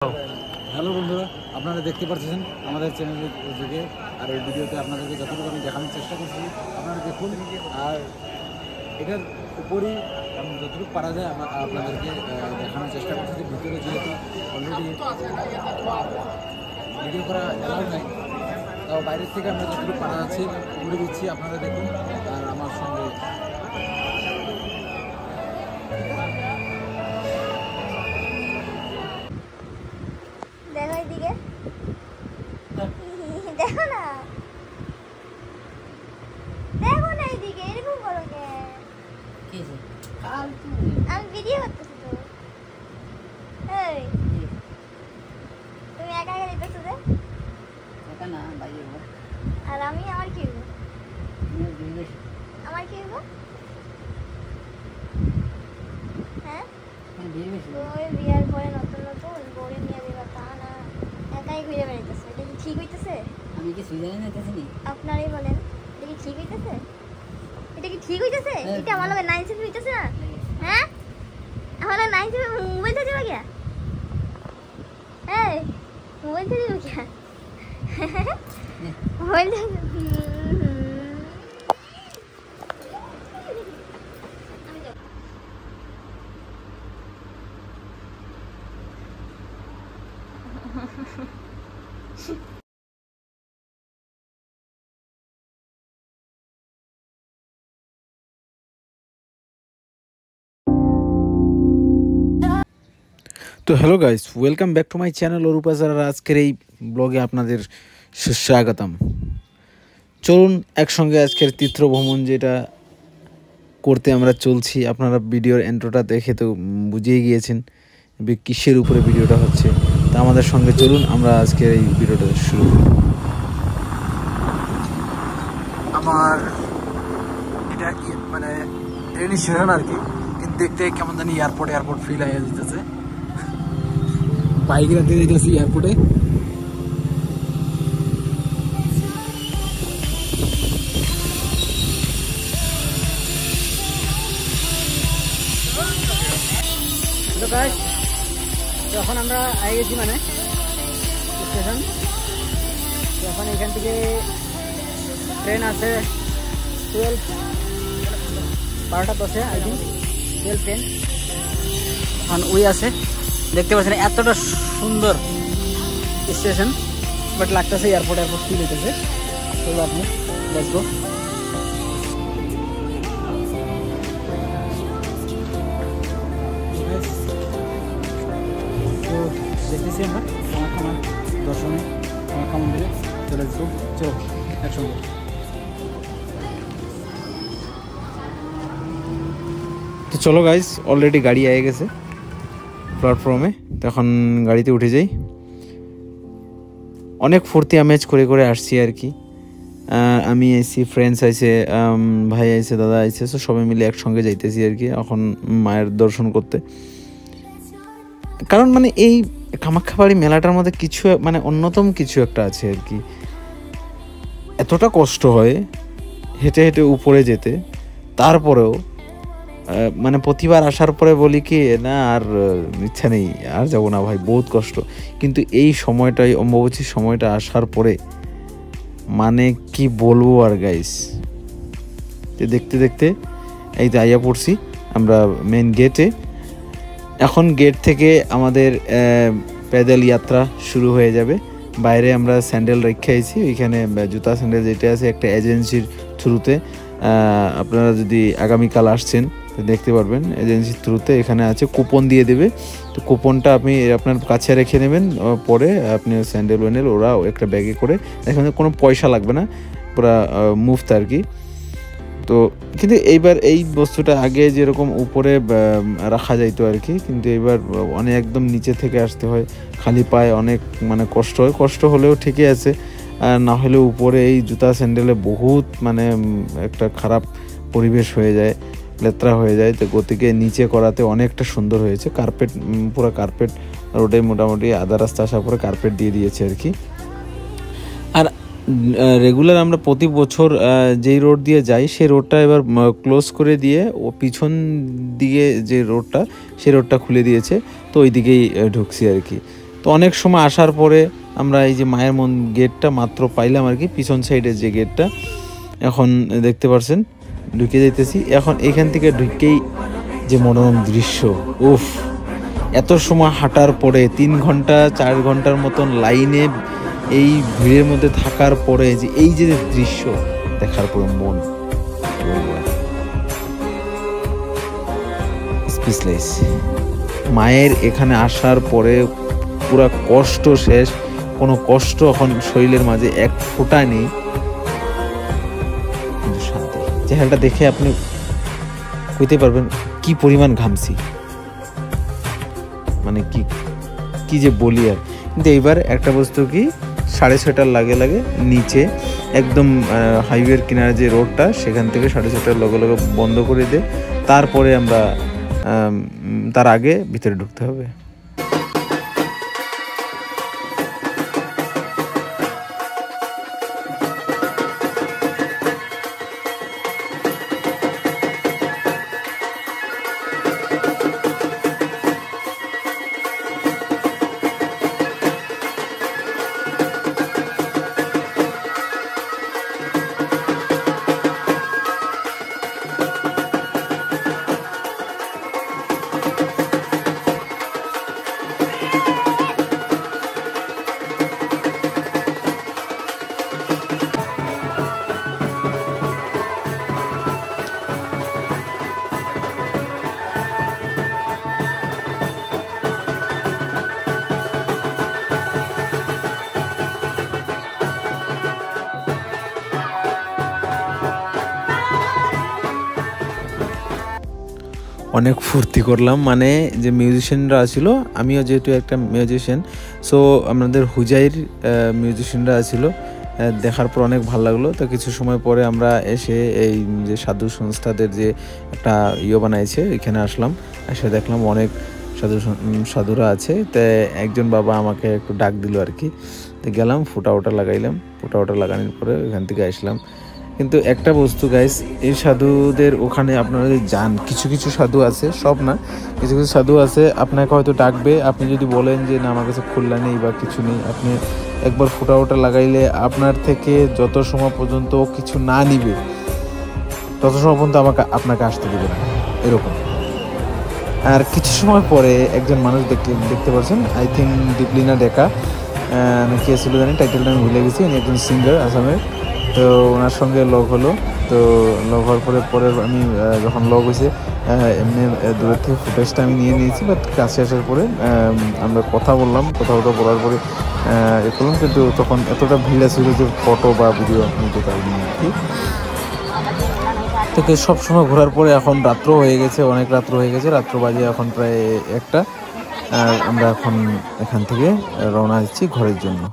Hello বন্ধুরা, আপনারা দেখতে পাচ্ছেন আমাদের চ্যানেলের থেকে। আর এই ভিডিওতে আপনাদেরকে যতটুকু আমি দেখানোর চেষ্টা করছি আপনারা দেখুন। আর এটার উপরই যতটুকু পারা যায় আপনাদেরকে দেখানোর চেষ্টা করছি। ভিতরে যেহেতু অলরেডি ভিডিও করা এলাও নাই, তাও বাইরের থেকে আমরা যতটুকু পারা যাচ্ছি ঘুরে দিচ্ছি, আপনারা দেখুন। আর আমার সঙ্গে দেখো এইদিকে, দেখো না, দেখো না এইদিকে, এরকম করো কেন? আমি ভিডিও করতেছি তো। এই তুমি একা একা দেখতেছো যে? আর আমি আমার কি হইব? আমার কি হইব? হ্যাঁ, ওই বিয়ার পরে নতুন নতুন বউরে নিয়ে দিবা তা না, একাই ঘুরে বেড়াইতেছে। এটা কি ঠিক হইতেছে? আমি কি সুইজারল্যান্ড যেতেছি? আপনারাই বলেন, এটা কি ঠিক হইতেছে? এটা কি ঠিক হইতেছে? এটা আমার লগে 9 সেভি হইতেছে না? হ্যাঁ, আমার লগে 9 সেভি মোবাইল থেকে যাবে গিয়া। এই মোবাইল থেকে যাবে গিয়া, মোবাইল থেকে। তো hello guys, welcome back to my channel অরূপাচার। আজকের এই ব্লগে আপনাদের স্বাগতম। চলুন একসঙ্গে আজকের তীর্থ ভ্রমণ যেটা করতে আমরা চলছি। আপনারা ভিডিওর এন্ট্রোটা দেখে তো বুঝিয়ে গিয়েছেন কিসের উপরে ভিডিওটা হচ্ছে। তা আমাদের সঙ্গে চলুন, আমরা আজকের এই ভিডিওটা শুরু করি। আমার এটা মানে ট্রেন স্টেশন আর কি, কিন্তু দেখতে কেমন জানি এয়ারপোর্ট ফিল হয়ে যেতেছে। বাইক রাখতে যেতেছি এয়ারপোর্টে। যখন আমরা আগে গেছি মানে স্টেশন, তখন এখান থেকে ট্রেন আছে 12:10 আই থিঙ্ক 12 ট্রেন। এখন ওই আছে, দেখতে পাচ্ছেন এতটা সুন্দর স্টেশন, বাট লাগতেছে এয়ারপোর্ট ফিল হইতেছে। চলো আপনি লেটস গো। তো দেখতেছি আমরা কামাখ্যা দর্শনে, কামাখ্যা মন্দিরে চলে যাবো। চলো একসঙ্গে। তো চলো গাইস, অলরেডি গাড়ি আয়ে গেছে প্ল্যাটফর্মে। তখন গাড়িতে উঠে যাই। অনেক ফুর্তি আমেজ করে করে আসছি আর কি। আমি আইছি, ফ্রেন্ডস আইছে, ভাই আইছে, দাদা আইছে, সো সবাই মিলে একসঙ্গে যাইতেছি আর কি এখন মায়ের দর্শন করতে। কারণ মানে এই কামাখ্যাবাড়ি মেলাটার মধ্যে কিছু মানে অন্যতম কিছু একটা আছে আর কি। এতটা কষ্ট হয় হেঁটে হেঁটে উপরে যেতে, তারপরেও মানে প্রতিবার আসার পরে বলি কি না আর ইচ্ছা নেই, আর যাবো না ভাই, বহুত কষ্ট। কিন্তু এই সময়টাই, অম্বুবাচীর সময়টা আসার পরে মানে কি বলবো আর গাইস। দেখতে দেখতে এই তো আইয়া পড়ছি আমরা মেন গেটে। এখন গেট থেকে আমাদের প্যাডেল যাত্রা শুরু হয়ে যাবে। বাইরে আমরা স্যান্ডেল রেখে আইছি, ওইখানে জুতা স্যান্ডেল যেটা আছে একটা এজেন্সির থ্রুতে। আপনারা যদি আগামীকাল আসছেন দেখতে পারবেন, এজেন্সির থ্রুতে এখানে আছে, কুপন দিয়ে দেবে। তো কুপনটা আপনি আপনার কাছে রেখে নেবেন, পরে আপনি স্যান্ডেল ওয়ান্ডেল ওরা একটা ব্যাগে করে, এখানে কোনো পয়সা লাগবে না, পুরা মুফত আর কি। তো কিন্তু এইবার এই বস্তুটা আগে যেরকম উপরে রাখা যাইতো আর কি, কিন্তু এবার অনেক একদম নিচে থেকে আসতে হয়, খালি পায়ে অনেক মানে কষ্ট হয়। কষ্ট হলেও ঠিকই আছে, আর না হলেও উপরে এই জুতা স্যান্ডেলে বহুত মানে একটা খারাপ পরিবেশ হয়ে যায়, লেত্রা হয়ে যায়। তো গতিকে নিচে করাতে অনেকটা সুন্দর হয়েছে। কার্পেট, পুরো কার্পেট রোডে মোটামুটি আধা রাস্তা আসার পরে কার্পেট দিয়ে দিয়েছে আর কি। আর রেগুলার আমরা প্রতি বছর যেই রোড দিয়ে যাই সেই রোডটা এবার ক্লোজ করে দিয়ে ও পিছন দিকে যে রোডটা সেই রোডটা খুলে দিয়েছে, তো ওই দিকেই ঢুকছি আর কি। তো অনেক সময় আসার পরে আমরা এই যে মায়ের গেটটা মাত্র পাইলাম আর কি, পিছন সাইডের যে গেটটা, এখন দেখতে পাচ্ছেন ঢুকে যাইতেছি। এখন এখান থেকে ঢুকেই যে মনোরম দৃশ্য, উফ, এত সময় হাঁটার পরে 3 ঘন্টা 4 ঘন্টার মতন লাইনে এই ভিড়ের মধ্যে থাকার পরে যে এই যে দৃশ্য দেখার পরে মন স্পিচলেস। মায়ের এখানে আসার পরে পুরা কষ্ট শেষ, কোনো কষ্ট এখন শরীরের মাঝে এক ফোঁটা নেই, কিন্তু শান্তি। চেহারাটা দেখে আপনি কইতে পারবেন কি পরিমাণ ঘামছি, মানে কি যে বলি আর। কিন্তু এইবার একটা বস্তু কি, 6:30টার লাগে নিচে একদম হাইওয়ের কিনারে যে রোডটা, সেখান থেকে 6:30টার লগে বন্ধ করে দেয়। তারপরে আমরা তার আগে ভিতরে ঢুকতে হবে। অনেক ফুর্তি করলাম, মানে যে মিউজিশিয়ানরা ছিল, আমিও যেহেতু একটা মিউজিশিয়ান, সো আমাদের হুজাইর মিউজিশিয়ানরা ছিল, দেখার পর অনেক ভালো লাগলো। তো কিছু সময় পরে আমরা এসে এই যে সাধু সংস্থাদের যে একটা বানাইছে, এখানে আসলাম, এসে দেখলাম অনেক সাধুরা আছে। তো একজন বাবা আমাকে একটু ডাক দিল আর কি, তো গেলাম, ফোঁটা লাগাইলাম। ফোঁটা লাগানোর পরে ওখান থেকে আসলাম। কিন্তু একটা বস্তু গাইস, এই সাধুদের ওখানে আপনারা যদি যান, কিছু সাধু আছে, সব না, কিছু সাধু আছে আপনাকে হয়তো ডাকবে। আপনি যদি বলেন যে না আমার কাছে খুল্লা নেই বা কিছু নেই, আপনি একবার ফোঁটা লাগাইলে আপনার থেকে যত সময় পর্যন্ত কিছু না নিবে তত সময় পর্যন্ত আপনাকে আসতে দেবে না, এরকম। আর কিছু সময় পরে একজন মানুষ দেখতে পাচ্ছেন, আই থিঙ্ক দীপলিনা ডেকা কে ছিল জানি, টাইটেলটা আমি ভুলে গেছি। উনি একজন সিঙ্গার আসামের। তো ওনার সঙ্গে লগ হলো। তো লগ হওয়ার পরে আমি যখন লগ হয়েছে, এমনি দূরের থেকে ফুটেজটা আমি নিয়েছি, বাট কাছে আসার পরে আমরা কথা বললাম। কথা বলার পরে এ করলাম, কিন্তু তখন এতটা ভিড় ছিল যে ফটো বা ভিডিও নিতে পারিনি আর কি। তো সবসময় ঘোরার পরে এখন রাত্র হয়ে গেছে, অনেক রাত্র হয়ে গেছে, রাত্র বাজে এখন প্রায় 1টা। আর আমরা এখন এখান থেকে রওনা দিচ্ছি ঘরের জন্য।